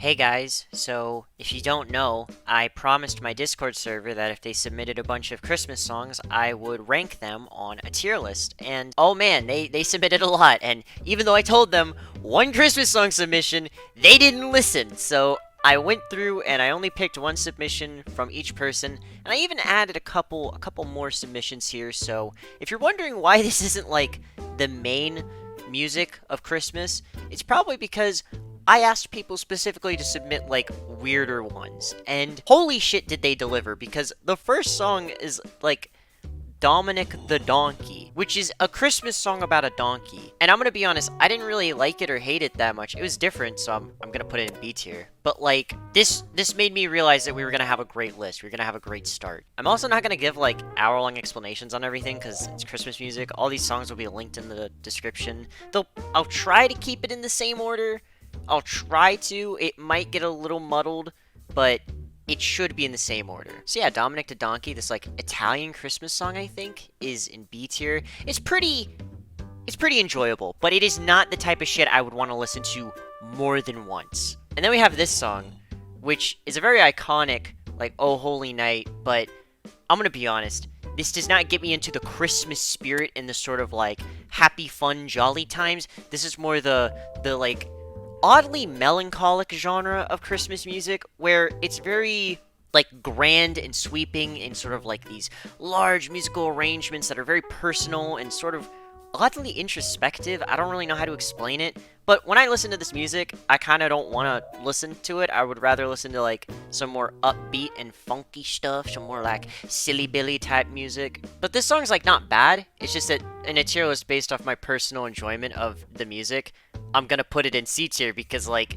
Hey guys, so if you don't know, I promised my Discord server that if they submitted a bunch of Christmas songs, I would rank them on a tier list. And oh man, they submitted a lot. And even though I told them one Christmas song submission, they didn't listen. So I went through and I only picked one submission from each person, and I even added a couple more submissions here. So if you're wondering why this isn't like the main music of Christmas, it's probably because I asked people specifically to submit like weirder ones, and holy shit did they deliver, because the first song is like Dominic the Donkey, which is a Christmas song about a donkey. And I'm gonna be honest, I didn't really like it or hate it that much. It was different, so I'm gonna put it in B tier. But like this made me realize that we were gonna have a great list. We were gonna have a great start. I'm also not gonna give like hour-long explanations on everything because it's Christmas music. All these songs will be linked in the description. Though I'll try to keep it in the same order. I'll try to. It might get a little muddled, but it should be in the same order. So yeah, Dominic the Donkey, this like Italian Christmas song, I think, is in B tier. It's pretty enjoyable, but it is not the type of shit I would want to listen to more than once. And then we have this song, which is a very iconic, like, Oh Holy Night, but I'm gonna be honest, this does not get me into the Christmas spirit in the sort of like happy, fun, jolly times. This is more the like oddly melancholic genre of Christmas music, where it's very like grand and sweeping in sort of like these large musical arrangements that are very personal and sort of oddly introspective. I don't really know how to explain it, but when I listen to this music, I kind of don't want to listen to it. I would rather listen to like some more upbeat and funky stuff, some more like silly billy type music. But this song's like not bad. It's just that in a tier list based off my personal enjoyment of the music, I'm gonna put it in C tier because like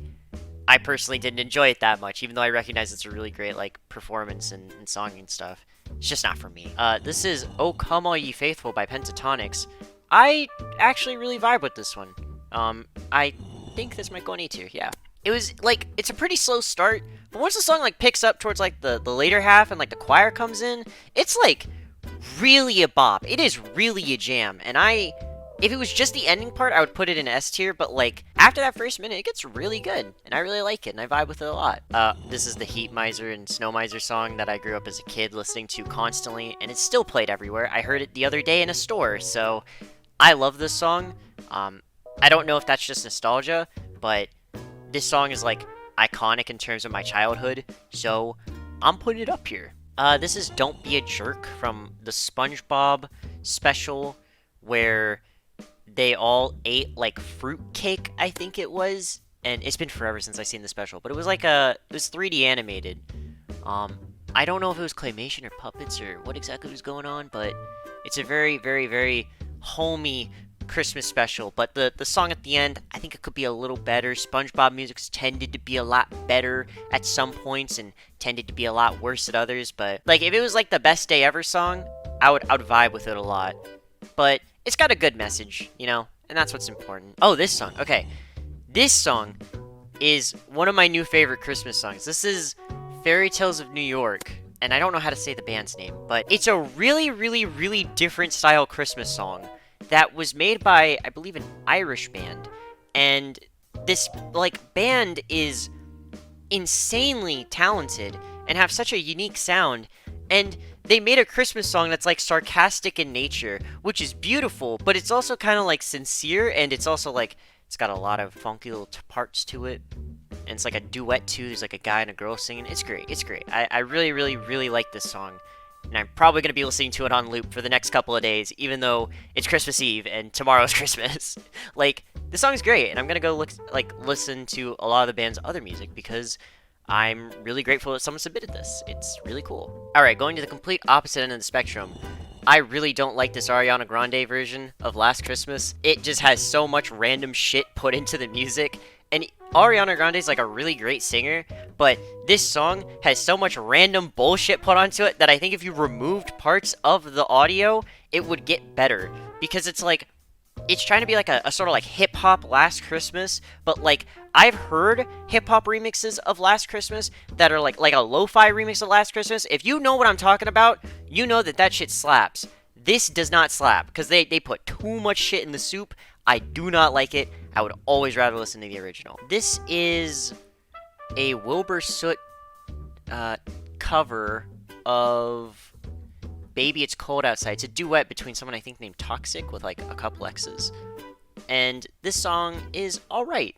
I personally didn't enjoy it that much, even though I recognize it's a really great like performance and song and stuff. It's just not for me. This is Oh Come All Ye Faithful by Pentatonics. I actually really vibe with this one. I think this might go in A tier, yeah. It was, like, it's a pretty slow start, but once the song, like, picks up towards, like, the later half and, like, the choir comes in, it's, like, really a bop. It is really a jam, and if it was just the ending part, I would put it in S tier, but, like, after that first minute, it gets really good, and I really like it, and I vibe with it a lot. This is the Heat Miser and Snow Miser song that I grew up as a kid listening to constantly, and it's still played everywhere. I heard it the other day in a store, so I love this song. I don't know if that's just nostalgia, but this song is like iconic in terms of my childhood, so I'm putting it up here. This is Don't Be a Jerk from the SpongeBob special, where they all ate like fruit cake, I think it was, and it's been forever since I've seen the special, but it was like it was 3D animated. I don't know if it was claymation or puppets or what exactly was going on, but it's a very, very, very homey Christmas special. But the song at the end, I think it could be a little better. SpongeBob music's tended to be a lot better at some points and tended to be a lot worse at others. But like if it was like the best day ever song, I would vibe with it a lot. But it's got a good message, you know, and that's what's important. Oh, this song. Okay. This song is one of my new favorite Christmas songs. This is Fairy Tales of New York, and I don't know how to say the band's name, but it's a really, really, really different style Christmas song that was made by, I believe, an Irish band. And this, like, band is insanely talented and have such a unique sound. And they made a Christmas song that's, like, sarcastic in nature, which is beautiful, but it's also kind of, like, sincere, and it's also, like, it's got a lot of funky little parts to it. And it's like a duet too. There's like a guy and a girl singing. It's great. It's great. I really, really, really like this song. And I'm probably going to be listening to it on loop for the next couple of days, even though it's Christmas Eve and tomorrow's Christmas. Like, the song's great, and I'm going to go listen to a lot of the band's other music because I'm really grateful that someone submitted this. It's really cool. Alright, going to the complete opposite end of the spectrum. I really don't like this Ariana Grande version of Last Christmas. It just has so much random shit put into the music. And Ariana Grande is like a really great singer, but this song has so much random bullshit put onto it that I think if you removed parts of the audio, it would get better. Because it's like, it's trying to be like a sort of like hip-hop Last Christmas, but like, I've heard hip-hop remixes of Last Christmas that are like a lo-fi remix of Last Christmas. If you know what I'm talking about, you know that shit slaps. This does not slap, because they put too much shit in the soup. I do not like it. I would always rather listen to the original. This is a Wilbur Soot cover of Baby It's Cold Outside. It's a duet between someone I think named Toxic with like a couple X's. And this song is alright.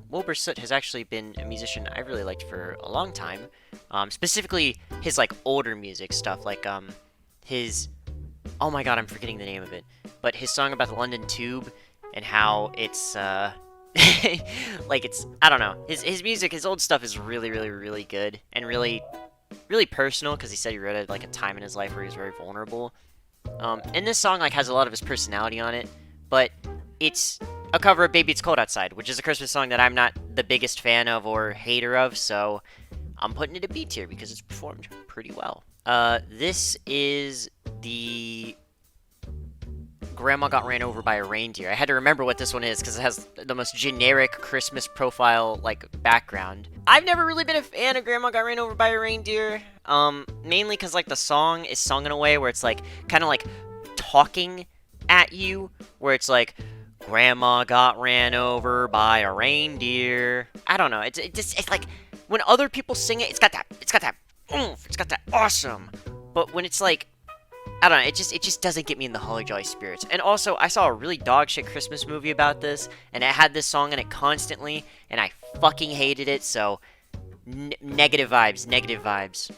Wilbur Soot has actually been a musician I really liked for a long time. Specifically his like older music stuff, like his, oh my god, I'm forgetting the name of it. But his song about the London Tube and how it's like it's, I don't know. His music, his old stuff is really, really, really good and really, really personal because he said he wrote it like a time in his life where he was very vulnerable. And this song like has a lot of his personality on it, but it's a cover of Baby It's Cold Outside, which is a Christmas song that I'm not the biggest fan of or hater of, so I'm putting it a B tier because it's performed pretty well. This is the Grandma Got Ran Over by a Reindeer. I had to remember what this one is because it has the most generic Christmas profile, like, background. I've never really been a fan of Grandma Got Ran Over by a Reindeer, mainly because, like, the song is sung in a way where it's, like, kind of, like, talking at you, where it's, like, Grandma got ran over by a reindeer. I don't know, it's like, when other people sing it, it's got that oomph, it's got that awesome, but when it's, like, I don't know, it just doesn't get me in the holly jolly spirits. And also, I saw a really dog shit Christmas movie about this, and it had this song in it constantly, and I fucking hated it, so negative vibes, negative vibes.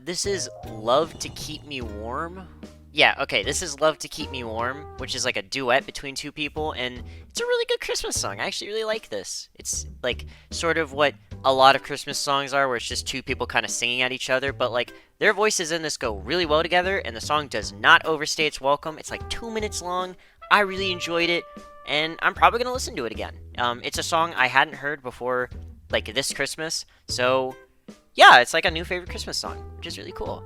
This is Love to Keep Me Warm. Yeah, okay, this is Love to Keep Me Warm, which is like a duet between two people, and it's a really good Christmas song. I actually really like this. It's like sort of what a lot of Christmas songs are, where it's just two people kind of singing at each other, but like their voices in this go really well together, and the song does not overstay its welcome. It's like 2 minutes long. I really enjoyed it, and I'm probably gonna listen to it again. It's a song I hadn't heard before, like this Christmas, so yeah, it's like a new favorite Christmas song, which is really cool.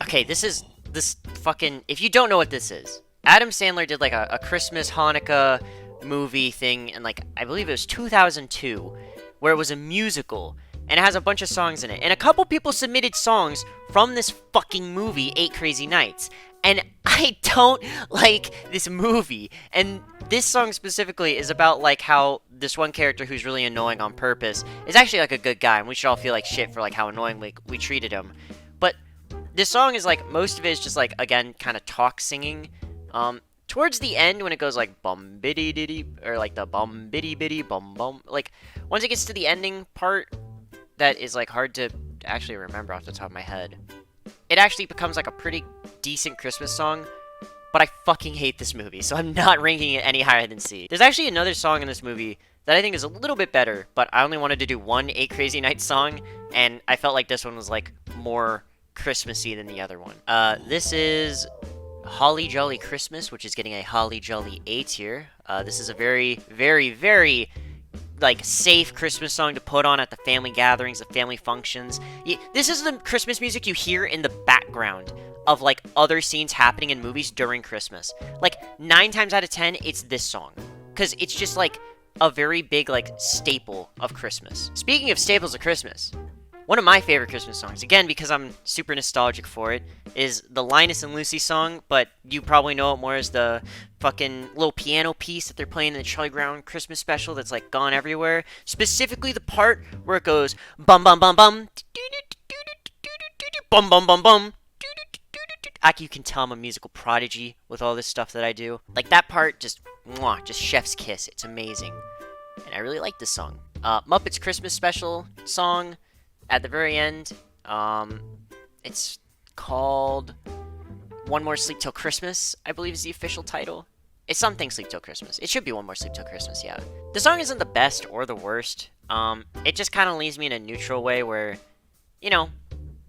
Okay, this fucking, if you don't know what this is, Adam Sandler did like a Christmas Hanukkah movie thing in like, I believe it was 2002, where it was a musical, and it has a bunch of songs in it, and a couple people submitted songs from this fucking movie, 8 Crazy Nights, and I don't like this movie, and this song specifically is about like how this one character who's really annoying on purpose is actually like a good guy, and we should all feel like shit for like how annoying we treated him, but this song is like, most of it is just like, again, kind of talk singing. Towards the end, when it goes like bum biddy diddy, or like the bum biddy biddy bum bum, like once it gets to the ending part, that is like hard to actually remember off the top of my head, it actually becomes like a pretty decent Christmas song. But I fucking hate this movie, so I'm not ranking it any higher than C. There's actually another song in this movie that I think is a little bit better, but I only wanted to do one 8 Crazy Nights song, and I felt like this one was like more Christmassy than the other one. This is Holly Jolly Christmas, which is getting a Holly Jolly A tier. This is a very, very, very, like, safe Christmas song to put on at the family gatherings, the family functions. This is the Christmas music you hear in the background of, like, other scenes happening in movies during Christmas. Like, 9 times out of 10, it's this song. Because it's just, like, a very big, like, staple of Christmas. Speaking of staples of Christmas, one of my favorite Christmas songs, again because I'm super nostalgic for it, is the Linus and Lucy song, but you probably know it more as the fucking little piano piece that they're playing in the Charlie Brown Christmas special that's like gone everywhere. Specifically the part where it goes bum bum bum bum, bum bum bum bum. You can tell I'm a musical prodigy with all this stuff that I do. Like that part, just mwah, just chef's kiss. It's amazing. And I really like this song. Muppets Christmas Special song. At the very end, it's called One More Sleep Till Christmas, I believe is the official title. It's something Sleep Till Christmas. It should be One More Sleep Till Christmas, yeah. The song isn't the best or the worst. It just kind of leaves me in a neutral way where, you know,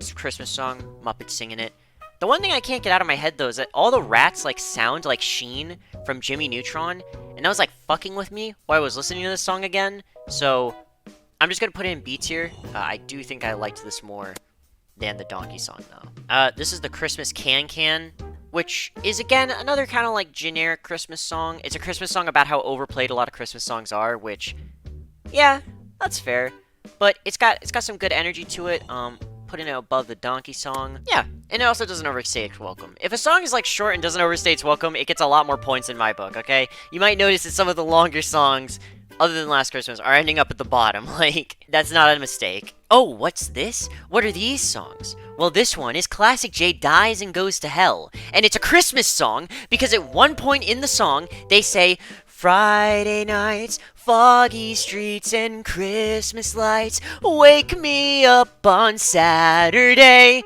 it's a Christmas song, Muppets singing it. The one thing I can't get out of my head, though, is that all the rats, like, sound like Sheen from Jimmy Neutron, and that was, like, fucking with me while I was listening to this song again, so I'm just gonna put it in B tier. I do think I liked this more than the Donkey song, though. This is the Christmas Can, which is, again, another kind of, like, generic Christmas song. It's a Christmas song about how overplayed a lot of Christmas songs are, which, yeah, that's fair. But it's got some good energy to it, putting it above the Donkey song. Yeah, and it also doesn't overstay its welcome. If a song is, like, short and doesn't overstay its welcome, it gets a lot more points in my book, okay? You might notice that some of the longer songs other than Last Christmas, are ending up at the bottom. Like, that's not a mistake. Oh, what's this? What are these songs? Well, this one is Classic J Dies and Goes to Hell. And it's a Christmas song because at one point in the song, they say, Friday nights, foggy streets, and Christmas lights, wake me up on Saturday.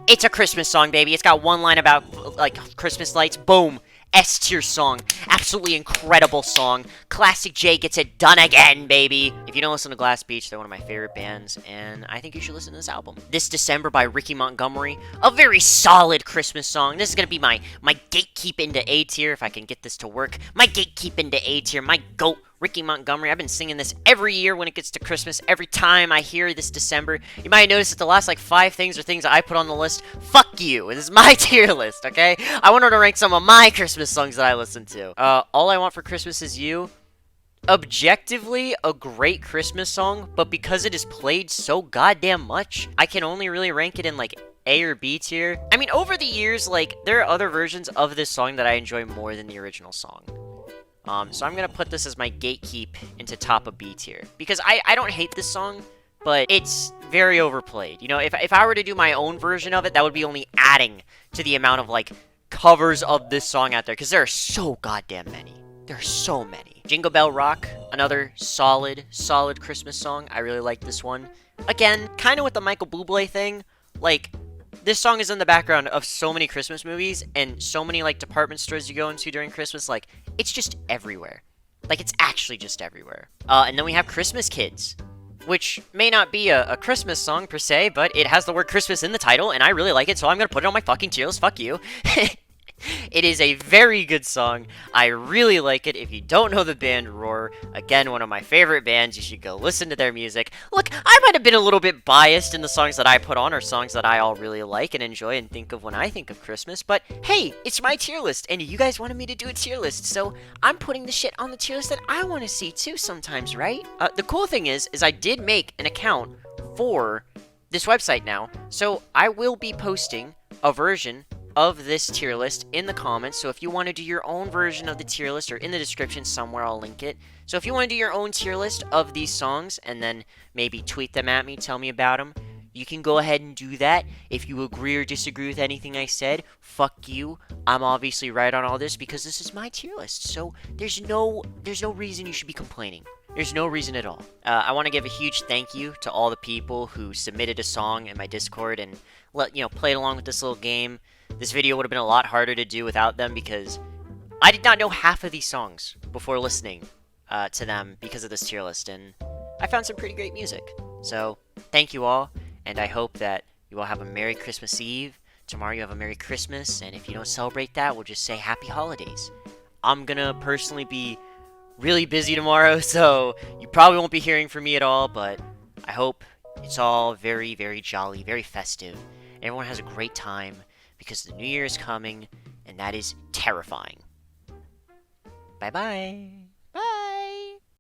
It's a Christmas song, baby. It's got one line about, like, Christmas lights. Boom. S tier song. Absolutely incredible song. Classic J gets it done again, baby. If you don't listen to Glass Beach, they're one of my favorite bands, and I think you should listen to this album. This December by Ricky Montgomery. A very solid Christmas song. This is gonna be my gatekeep into A tier, if I can get this to work. My gatekeep into A tier. My GOAT, Ricky Montgomery. I've been singing this every year when it gets to Christmas. Every time I hear this December. You might notice that the last, like, 5 things are things that I put on the list. Fuck you. This is my tier list, okay? I want to rank some of my Christmas songs that I listen to. All I Want for Christmas Is You. Objectively, a great Christmas song, but because it is played so goddamn much, I can only really rank it in, like, A or B tier. I mean, over the years, like, there are other versions of this song that I enjoy more than the original song. So I'm gonna put this as my gatekeep into top of B tier. Because I don't hate this song, but it's very overplayed. You know, if I were to do my own version of it, that would be only adding to the amount of, like, covers of this song out there. Because there are so goddamn many. There are so many. Jingle Bell Rock, another solid Christmas song. I really like this one. Again, kind of with the Michael Bublé thing. Like, this song is in the background of so many Christmas movies and so many, like, department stores you go into during Christmas. Like, it's just everywhere. Like, it's actually just everywhere. And then we have Christmas Kids, which may not be a Christmas song per se, but it has the word Christmas in the title, and I really like it, so I'm gonna put it on my fucking tier list. Fuck you. It is a very good song. I really like it. If you don't know the band Roar, again, one of my favorite bands, you should go listen to their music. Look, I might have been a little bit biased in the songs that I put on, or songs that I all really like and enjoy and think of when I think of Christmas, but hey, it's my tier list, and you guys wanted me to do a tier list, so I'm putting the shit on the tier list that I want to see too sometimes, right? The cool thing is I did make an account for this website now, so I will be posting a version of this tier list in the comments. So if you want to do your own version of the tier list, or in the description somewhere, I'll link it. So if you want to do your own tier list of these songs and then maybe tweet them at me, tell me about them, you can go ahead and do that. If you agree or disagree with anything I said, fuck you. I'm obviously right on all this because this is my tier list. So there's no reason you should be complaining. There's no reason at all. I want to give a huge thank you to all the people who submitted a song in my Discord and played along with this little game. This video would have been a lot harder to do without them because I did not know half of these songs before listening to them because of this tier list, and I found some pretty great music. So, thank you all, and I hope that you all have a Merry Christmas Eve. Tomorrow you have a Merry Christmas, and if you don't celebrate that, we'll just say Happy Holidays. I'm gonna personally be really busy tomorrow, so you probably won't be hearing from me at all, but I hope it's all very, very jolly, very festive. Everyone has a great time, because the new year is coming, and that is terrifying. Bye-bye.